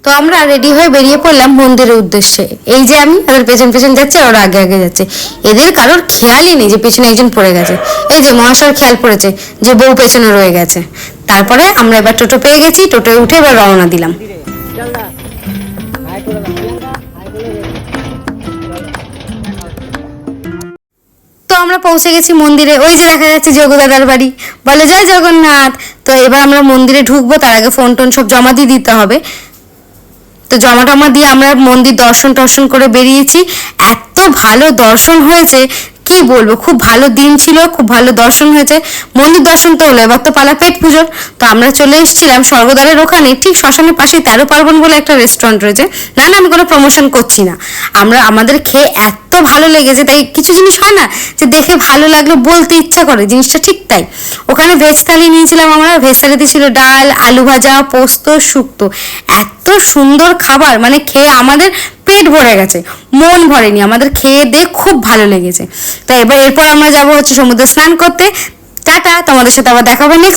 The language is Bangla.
তো আমরা রেডি হয়ে বেরিয়ে পড়লাম মন্দিরের উদ্দেশ্যে। এই যে আমি, ওদের পেছন পেছন যাচ্ছে, ওরা আগে আগে যাচ্ছে। এদের কারোর খেয়ালই নেই যে পেছনে একজন পড়ে গেছে। এই যে মহাশয়ের খেয়াল পড়েছে যে বউ পেছনে রয়ে গেছে। তারপরে আমরা এবার টোটো পেয়ে গেছি, টোটোয় উঠে এবার রওনা দিলাম। তো আমরা পৌঁছে গেছি মন্দিরে। ওই যে দেখা যাচ্ছে যোগদাদার বাড়ি, বলে জয় জগন্নাথ। তো এবার আমরা মন্দিরে ঢুকবো, তার আগে ফোন টোন সব জমা দিয়ে দিতে হবে। তো জমা টমা দিয়ে আমরা মন্দির দর্শন করে বেরিয়েছি। এত ভালো দর্শন হয়েছে কি বলবো, খুব ভালো দিন ছিল, খুব ভালো দর্শন হয়েছে। মন্দির দর্শন তো হলো, এবার তো পালা পেট পুজোর। তো আমরা চলে এসেছিলাম স্বর্গদ্বারের ওখানে, ঠিক শ্মশানের পাশে 13 পার্বণ বলে একটা রেস্টুরেন্ট রয়েছে। না না, আমি কোনো প্রমোশন করছি না। আমাদের খেয়ে এত ভালো লেগেছে, তাই কিছু জিনিস হয় না যে দেখে ভালো লাগলে বলতে ইচ্ছা করে, জিনিসটা ঠিক তাই। ওখানে ভেজ থালি নিয়েছিলাম আমরা। ভেজ থালিতে ছিল ডাল, আলু ভাজা, পোস্ত, শুক্তো। এত সুন্দর খাবার, মানে খেয়ে আমাদের পেট ভরে গেছে, মন ভরেনি। আমাদের খেয়ে দিয়ে খুব ভালো লেগেছে। তো এরপর আমরা যাবো হচ্ছে সমুদ্রে স্নান করতে। টাটা, তোমাদের সাথে আবার দেখা হবে নেক্সট।